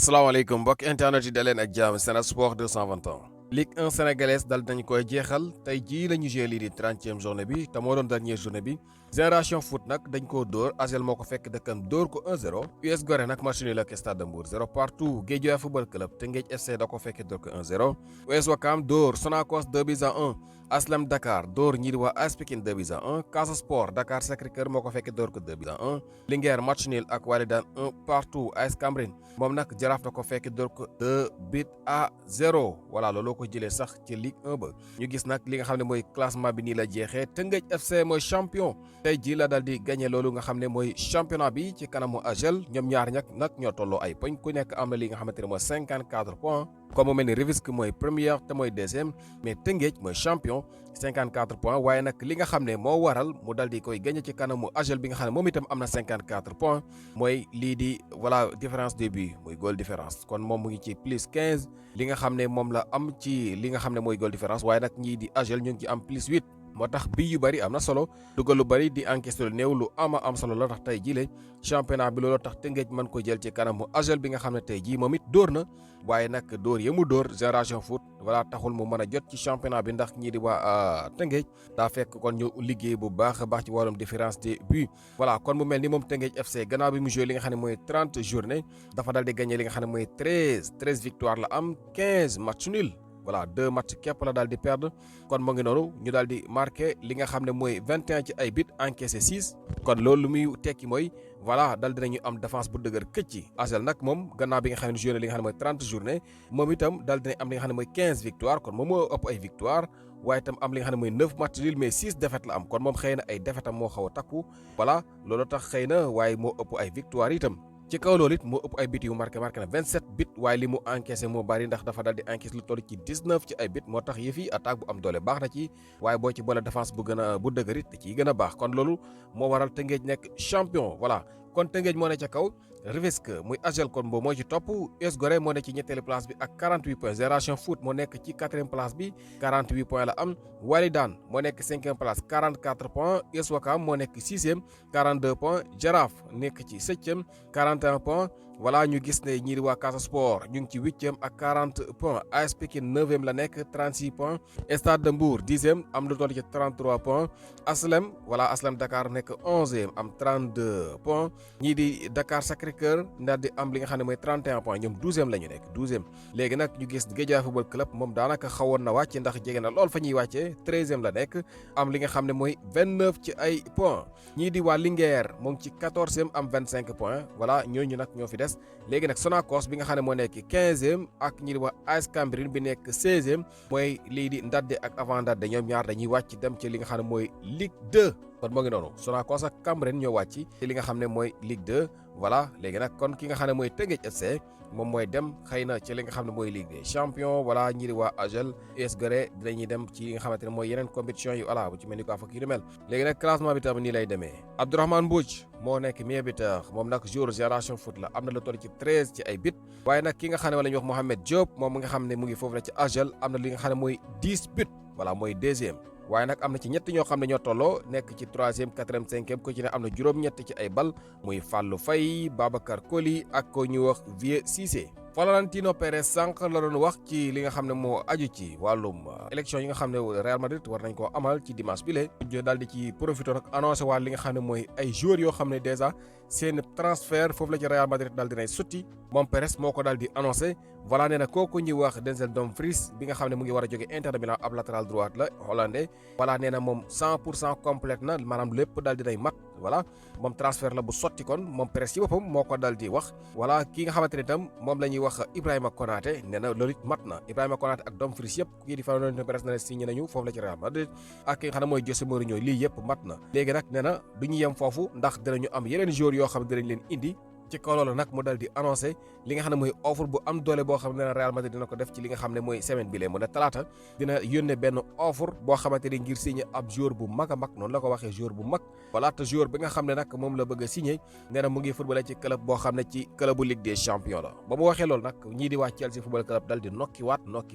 asalaamaaleykum mbokk internet yi daleen ak jàmm Sen Sport 221 Ligue 1 sénégalaise dal nañ koy jeexal tey jii la ñu joué lii di 30e journée bi te moo doon dernière journée bi Génération Foot nag dañ koo dóor AGEL moo ko fekk dëkkam dóor ko 1-0 US Gorée nag match nul ak Stade de Mbour 0 partout Guédiawaye Football Club Teungueth FC da ko fekk dóor ko 1-0 US Ouakam dóor Sonacos 2-1 Aslam Dakar dóor ñii di waa AS Pikine 2-1 Casa Sport Dakar Sacré-Cœur moo ko fekk dóor ko 2-1 Linguère match nul ak Walidane 1 partout AS Cambérène moom nag Jaraaf da ko fekk dóor ko 2-0 voilà looloo ko jëlee sax ci Ligue 1 ba ñu gis nag li nga xam ne mooy classement bi nii la jeexee Teungueth FC mooy champion tey jii la dal di gagné loolu nga xam ne mooy championnat bi ci kanamu AGEL ñoom ñaar nag ñoo tolloo ay poñ ku nekk am na li nga xamante ne mooy 54 points comme mu mel ni Rufisque mooy première te mooy deuxième mais Teungueth mooy champion 54 points waaye nag li nga xam ne moo waral mu dal di koy gagné ci kanamu AGEL bi nga xam ne moom itam am na 54 points mooy lii di voilà différence de but muy goal différence kon moom mu ngi ci plus 15 li nga xam ne moom la am ci li nga xam ne mooy goal différence waaye nag ñii di AGEL ñu ngi ci am plus 8 moo tax bii yu bëri am na solo dugal lu bëri di encaissé lu néew lu am solo la tax tey jii la championnat bi looloo tax Teungueth mën ko jël ci kanamu AGEL bi nga xam ne tey jii moom it dóor na waaye nag dóor ya mu dóor Génération Foot voilà taxul mu mën a jot ci championnat bi ndax ñii di waa Teungueth daa fekk kon ñu liggéey bu baax a baax ci wàllum différence de but voilà kon mu mel ni moom Teungueth FC gannaaw bi mu joué li nga xam ne mooy 30 journée dafa dal di gagné li nga xam ne mooy 13 victoire la am 15 match nul voilà 2 match képp la daal di perdre kon mu ngi noonu ñu daal di marqué li nga xam ne mooy 21 ci ay but encaissé 6 kon loolu lu muy tekki mooy voilà dal dinañu am défense bu dëgër këcc AGEL nag moom gannaaw bi nga xam ne joué li nga xam ne mooy 30 journée moom itam dal dinañ am li nga xam ne mooy 15 victoire kon moom moo ëpp ay victoire waaye itam am li nga xam ne mooy 9 match nul mais 6 défaites la am kon moom xëy na ay défaites am moo xaw a takku voilà loolu tax xëy na waaye moo ëpp ay victoire itam ci kaw loolu it moo ëpp ay bit yu marqué na 27 bit waaye li mu encaissé moo bari ndax dafa dal di encaissé lu toll ci 19 ci ay bit moo tax yëf yi attaque bu am doole baax na ci waaye boo ci boole défense bu gën a bu dëgërit da ciy gën a baax kon loolu moo waral Teungueth nekk champion voilà kon Teungueth moo ne ca kaw Rufisque muy AGEL kon boobu moo ci topp US Gorée moo ne ci ñetteelu place bi ak 48 points Génération Foot moo nekk ci 4e place bi 48 points la am Walidane moo nekk 5e place 44 points US Ouakam moo nekk 6e 42 points Jaraaf nekk ci 7e 41 points voilà ñu gis ne ñii di waa Casa Sport ñu ngi ci 8e ak 40 points AS Pikine 9e la nekk 36 points Stade de Mbour 10e am lu toll ci 33 points Aslam voilà Aslam Dakar nekk 11e am 32 points ñii di Dakar Sacré-Cœur ndax di am li nga xam ne mooy 31 points ñoom 12e la ñu nekk 12e léegi nag ñu gis Guédiawaye Football Club moom daanaka xawoon na wàcc ndax jege na lool fa ñuy wàccee 13e la nekk am li nga xam ne mooy 29 ci ay points ñii di waa Linguère moom ci 14e am 25 points voilà ñooñu nag ñoo fi des léegi nag Sonacos bi nga xam ne moo nekk 15e ak ñi di waa AS Cambérène bi nekk 16e mooy lii di Ndadé ak Avant Ndadé ñoom ñaar dañuy wàcc dem ci li nga xam ne mooy Ligue 2 kon moo ngi noonu Sonacos ak Cambérène ñoo wàcc ci li nga xam ne mooy Ligue 2 voilà léegi nag kon ki nga xam ne mooy Teungueth FC moom mooy dem xëy na ci li nga xam ne mooy Ligue des champions voilà ñi di waa AGEL US Gorée dinañuy dem ci li nga xamante ne mooy yeneen compétition yu ala bu ci mel ni ko fa kii du mel léegi nag classement bi tam nii lay demee Abdourahmane Mbodj moo nekk meilleur buteur moom nag joueur Génération Foot la am na lu toll ci 13 ci ay bit waaye nag ki nga xam ne wala ñuy wax Mohamed Diop moom nga xam ne mu ngi foofu la ci AGEL am na li nga xam ne mooy 10 buts voilà mooy deuxième waaye nag am na ci ñett ñoo xam ne ñoo tolloo nekk ci 3e 4e 5e ko ci ne am na juróom-ñett ci ay bal muy Fallou Faye Babacar Koli ak ko ñuy wax Vieux Cissé Florentino Pérez sànq la doon wax ci li nga xam ne moo aju ci wàllum élection yi nga xam ne Real Madrid war nañ koo amal ci dimanche bi le daal di ci profité nag annoncé waat li nga xam ne mooy ay joueurs yoo xam ne dèjà seen transfert foofu la ci Real Madrid daal dinay sotti moom Pérez moo ko daal di annoncé voilà nee na kooku ñuy wax Denzel Dumfries bi nga xam ne mu ngi war a jóge Inter de Milan ab latéral droite la hollandais voilà nee na moom 100% complète na maanaam lépp daal dinay mat voilà moom transfert la bu sotti kon moom Pérez ci boppam moo ko daal di wax voilà ki nga xamante ne itam moom la ñuy wax Ibrahima Konaté nee na loolu it mat na Ibrahima Konaté ak Dumfries yëpp kii di Florentino Pérez na signé nañu foofu la ci Real Madrid ak ki nga xam ne mooy José Mourinho lii yëpp mat na léegi nag nee na du ñu yem foofu ndax dinañu am yeneen joueurs yoo xam ne dinañ leen indi ci kaw loolu nag mu dal di annoncé li nga xam ne mooy offre bu am doole boo xam ne Real Madrid dina ko def ci li nga xam ne mooy semaine bi lee mu ne talaata dina yónnee benn offre boo xamante ni ngir signé ab joueur bu mag a mag noonu la ko waxee joueur bu mag voilà te joueur bi nga xam ne nag moom la bëgg a signé nee na mu ngi footballé ci club boo xam ne ci clubu Ligue des champions la ba mu waxee loolu nag ñii di waa Chelsea football club dal di nokki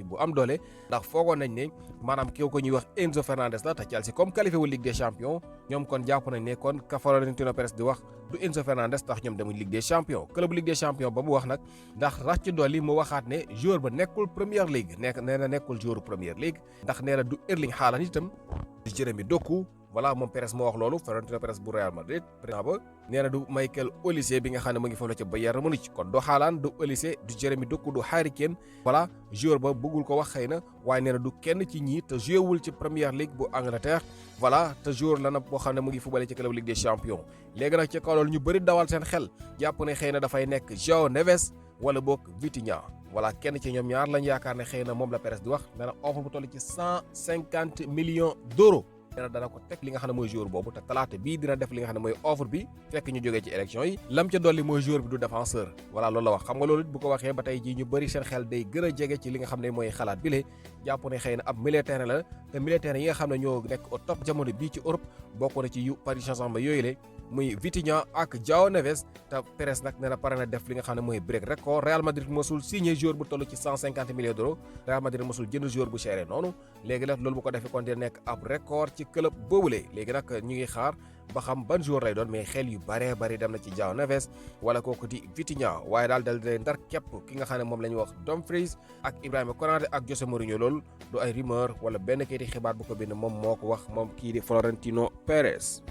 bu am doole ndax foogoon nañ ne maanaam kii ko ñuy wax Enzo Fernandez la te Chelsea comme qualifié wu Ligue des champions ñoom kon jàpp nañ ne kon ka Florentino Pérez di wax du Enzo Fernandez tax ñoom demuñ Ligue des Champions club Ligue des Champions ba mu wax nag ndax rax ci dolli mu waxaat ne joueur ba nekkul Premier League nee na nekkul joueur Premier League ndax nee na du Erling Haaland itam du Jérémy Doku voilà moom Perez moo wax loolu Florentino Perez bu Real Madrid président ba nee na du Michael Olise bi nga xam ne mu ngi foofu la ca Bayern Munich kon du Haaland du Olise du Jérémy Doku du Harry Kane voilà joueur ba bëggul ko wax xëy na waaye nee na du kenn ci ñii te joué wul ci Premier League bu Angleterre voilà te joueur la nag boo xam ne mu ngi footballé ci club Ligue des Champions léegi nag ci kaw loolu ñu bëri dawal seen xel jàpp ne xëy na dafay nekk João Neves wala boog Vitinha voilà kenn ci ñoom ñaar lañ yaakaar ne xëy na moom la Perez di wax nee na offre bu toll ci 150 millions d'euros nee na dana ko teg li nga xam ne mooy joueur boobu te talaata bii dina def li nga xam ne mooy offre bi fekk ñu jógee ci élection yi lam ca dolli mooy joueur bi du défenseur voilà loolu la wax xam nga loolu bu ko waxee ba tey jii ñu bëri seen xel day gën a jege ci li nga xam ne mooy xalaat bi le jàpp ne xëy na ab militaire la te militaire yi nga xam ne ñoo nekk au top jamono bii ci Europe bokk na ci yu Paris Saint-Germain yooyu le muy Vitinha ak João Neves te Perez nag nee na pare na def li nga xam ne mooy break record Real Madrid mosul signé joueur bu toll ci 150 millions d'euros Real Madrid mosul jënd joueur bu chéré noonu léegi nag loolu bu ko defee kon dina nekk ab record ci club boobule léegi nag ñu ngi xaar ba xam ban joueur lay doon mais xel yu baree bari dem na ci João Neves wala kooku di Vitinha waaye daal dal di ndar képp ki nga xam ne moom la ñu wax Dumfries ak Ibrahima Konaté ak José Mourinho loolu du ay rumeur wala benn kayiti xibaar bu ko bind moom moo ko wax moom kii di Florentino Perez.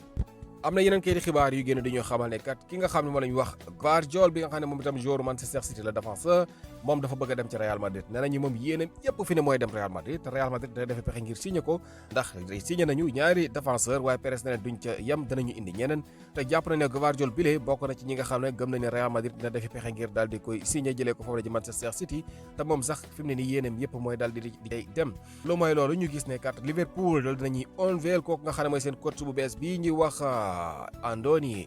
am na yeneen kayiti xibaar yu génn dañoo xamal ne kat ki nga xam ne moom la ñu wax Gvardiol bi nga xam ne moom itam joueur Manchester City la défenseur moom dafa bëgg a dem ci Real Madrid nee nañu moom yéenam yëpp fi ne mooy dem Real Madrid te Real Madrid dana defee pexe ngir signé ko ndax signé nañu ñaari défenseur waaye Perez ne duñ ca yem danañu indi ñeneen te jàpp na ne Gvardiol bile bokk na ci ñi nga xam ne gëm nañ ne Real Madrid dina defee pexe ngir daal di koy signé jëlee ko foofu la ci Manchester City te moom sax fi mu ne nii yéenam yëpp mooy daal di dem lu mooy loolu ñu gis ne kat Liverpool dal dinañuy unveil kooku nga xam ne mooy seen coach bu bees bii ñuy wax Andoni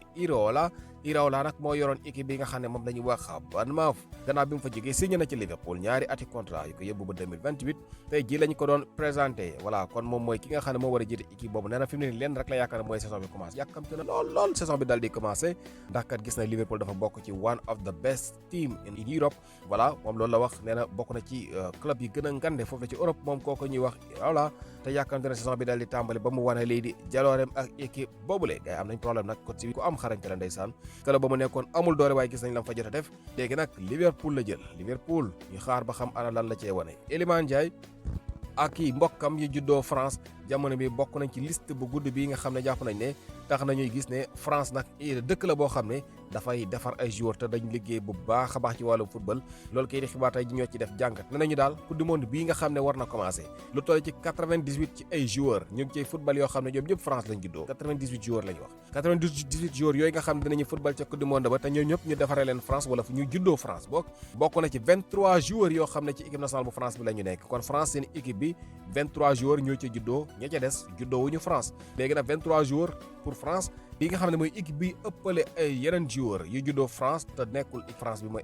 Iraola nag moo yoroon équipe bi nga xam ne moom la ñuy wax Bournemouth gannaaw bi mu fa jógee signé na ci Liverpool ñaari ati contrat yu ko yóbbu ba 2028 tey jii lañ ko doon présenté voilà kon moom mooy ki nga xam ne moo war a jiite équipe boobu nee na fi mu ne nii leen rek la yaakaar ne mooy saison bi commencé yàkkamte na lool saison bi daal di commencé ndax kat gis na Liverpool dafa bokk ci one of the best team in Europe voilà moom loolu la wax nee na bokk na ci club yi gën a ngande foofu la ci Europe moom kooku ñuy wax Iraola te yàkkamte na saison bi daal di tàmbali ba mu wane lii di jaloorem ak équipe boobule gars yi am nañ problème nag coach bi ku am xarañte la ndeysaan club ba mu nekkoon amul doole waaye gis nañ la fa jot a def léegi nag Liverpool la jël Liverpool ñu xaar ba xam ana lan la cee wane Iliman Ndiaye ak i mbokkam yi juddoo France jamono bi bokk nañ ci liste bu gudd bi nga xam ne jàpp nañ ne tax nañuy gis ne France nag dëkk la boo xam ne dafay defar ay joueurs te dañ liggéey bu baax a baax ci wàllum football loolu kay di xibaar tey ji ñoo ci def jàngat ne nañu daal coupe du monde bii nga xam ne war na commencé lu toll ci 98 ci ay joueurs ñu ngi ciy football yoo xam ne ñoom ñëpp France lañ juddoo 98 joueurs lañ wax 98 joueurs yooyu nga xam ne dinañu football ca coupe du monde ba te ñoom ñëpp ñu defaree leen France wala fu ñu juddoo France bokk na ci 23 joueurs yoo xam ne ci équipe nationale bu France bi la ñu nekk kon France seen équipe bi 23 joueurs ñoo ca juddoo ña ca des juddoo wuñu France léegi nag 23 joueurs pour France bi nga xam ne mooy équipe bi ëppale ay yeneen joueurs yu juddoo France te nekkul France bi mooy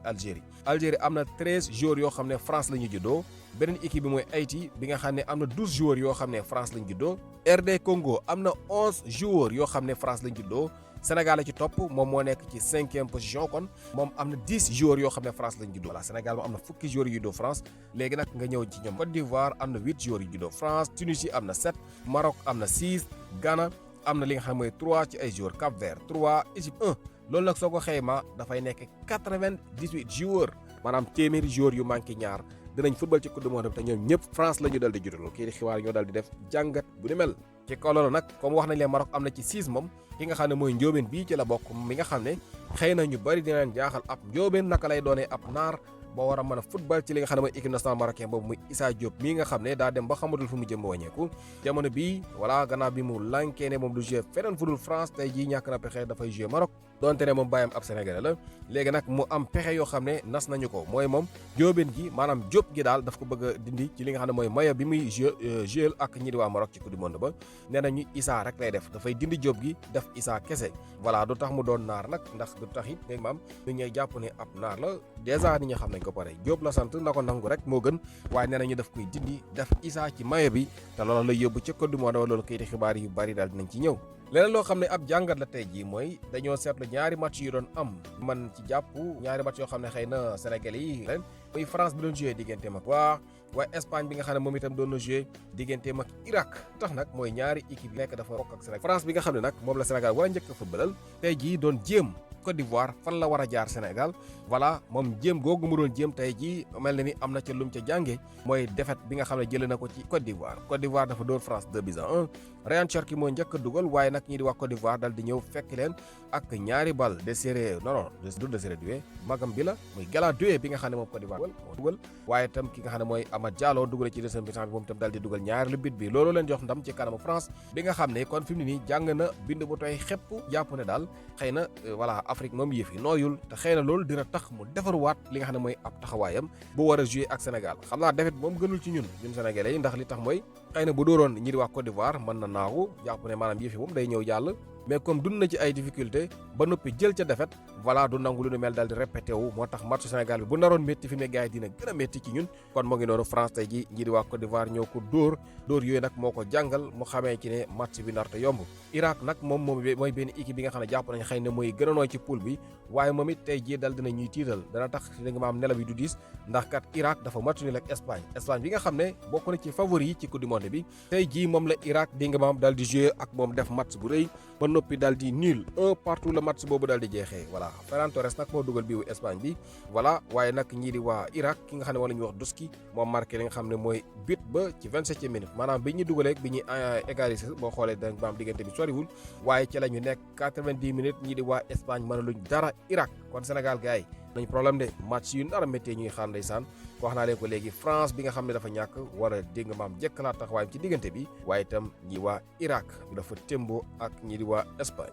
Algérie am na 13 joueurs yoo xam ne France la ñu juddoo beneen équipe bi mooy Haïti bi nga xam ne am na 12 joueurs yoo xam ne France lañ juddoo RD Congo am na 11 joueurs yoo xam ne France lañ juddoo Sénégal la ci topp moom moo nekk ci 5e position kon moom am na 10 joueurs yoo xam ne France lañ juddoo voilà Sénégal moom am na fukki joueurs yu juddoo France léegi nag nga ñëw ci ñoom Côte d'Ivoire am na 8 joueurs yu juddoo France Tunisie am na 7 Maroc am na 6 Ghana am na li nga xam mooy 3 ci ay joueurs Cap Vert 3 Égypte 1 loolu nag soo ko xayma dafay nekk 98 joueurs maanaam téeméeri joueurs yu manqué ñaar dinañ football ci coupe du monde te ñoom ñëpp France la ñu dal di juddoo kii di xibaar ñoo dal di def jàngat bu ni mel ci kaw loolu nag comme wax nañ leen Maroc am na ci 6 moom ki nga xam ne mooy njóobeen bii ci la bokk mi nga xam ne xëy na ñu bari dina leen jaaxal ab njóobeen naka lay doonee ab naar boo war a mën a football ci li nga xam ne mooy équipe nationale marocain boobu muy Issa Diop mii nga xam ne daa dem ba xamatul fu mu jëm ba wàññeeku jamono bii voilà gannaaw bi mu lankee ne moom du jouer feneen fu dul France tey jii ñàkk na pexe dafay jouer Maroc donte ne moom bàyyam ab Sénégalais la léegi nag mu am pexe yoo xam ne nas nañu ko mooy moom jóobeen gi maanaam Diop gi daal daf ko bëgg a dindi ci li nga xam ne mooy maillot bi muy jouer ak ñi di waa Maroc ci coupe du monde ba nee nañu Issa rek lay def dafay dindi Diop gi def Issa kese voilà du tax mu doon naar nag ndax du tax it dégg maam nit ñay jàpp ne ab naar la dèjà nit ñi xam nañ ko pare Diop la sant na ko nangu rek moo gën waaye nee nañu daf koy dindi def Issa ci maillot bi te loolu lay yóbbu ca coupe du monde loolu kayiti xibaar yu bari daal dinañ ci ñëw leneen loo xam ne ab jàngat la tey jii mooy dañoo seetlu ñaari match yu doon am man ci jàpp ñaari match yoo xam ne xëy na Sénégalais yi ren muy France bi doon joué digganteem ak waa Espagne bi nga xam ne moom itam doon na joué digganteem ak Irak tax nag mooy ñaari équipe yi nekk dafa bokk ak Sénégal France bi nga xam ne nag moom la Sénégal war a njëkk a footballal tey jii doon jéem Côte d'Ivoire fan la war a jaar Sénégal voilà moom jéem googu mu doon jéem tey jii mel na ni am na ca lum ca jànge mooy défaite bi nga xam ne jëlee na ko ci Côte d'Ivoire dafa dóor France 2-1 Ryan Cherki moo njëkk a dugal waaye nag ñi di wax Côte d'Ivoire dal di ñëw fekk leen ak ñaari bal Désiré Désiré Doué magam bi la muy Gala Doué bi nga xam ne moom Côte d'Ivoire moo dugal waaye itam ki nga xam ne mooy Amad Diallo dugal ci deuxième mi-temps bi moom itam dal di dugal ñaari lu bit bi loolu leen jox ndam ci kanamu France bi nga xam ne kon fi mu ne nii jàng na bind bu tooy xepp jàpp ne daal xëy na voilà Afrique moom yëf yi nooyul te xëy na loolu dina tax mu defaruwaat li nga xam ne mooy ab taxawaayam bu war a jouer ak Sénégal xam naa defet moom gënul ci ñun Sénégalais yi ndax li tax mooy xëy na bu dooroon ñi di wax Côte d'Ivoire mën na naagu jàpp ne maanaam yëf yi moom day ñëw jàll mais comme dund na ci ay difficulté ba noppi jël ca defet voilà du nangu lu nu mel daal di répété wu moo tax match Sénégal bi bu naroon métti fi mu ne gars yi dina gën a métti ci ñun kon moo ngi noonu France tey ji ñi di waa Côte d'Ivoire ñëw ko dóor yooyu nag moo ko jàngal mu xamee ci ne match bi nar te yomb Irak nag moom mooy benn équipe bi nga xam ne jàpp nañ xëy na mooy gën a nooy ci poule bi waaye moom it tey jii dal dina ñuy tiital dana tax da nga ma am nelaw yi du diis ndax kat Irak dafa match nul ak Espagne bi nga xam ne bokk na ci favori yi ci coupe du monde bi tey jii moom la Irak di nga ma am dal di jouer ak moom def match bu rëy ba noppi dal di nul un partout la match boobu dal di jeexee voilà Ferran Torres nag moo dugal biiwu Espagne bi voilà waaye nag ñii di waa Irak ki nga xam ne wala ñuy wax Doski moom marqué li nga xam ne mooy but ba ci 27e minute maanaam bi ñu dugalee bi ñuy égaliser boo xoolee da nga am diggante bi soriwul waaye ci la ñu nekk 90 minutes ñii di waa Espagne mën a luñ dara Irak kon Sénégal gars yi nañ problème de match yu nar a méttee ñuy xaar ndeysaan wax naa leen ko léegi France bi nga xam ne dafa ñàkk war a dégg nga maam jëkkalaat taxawaayam ci diggante bi waaye itam ñi waa Irak dafa témboo ak ñi di waa Espagne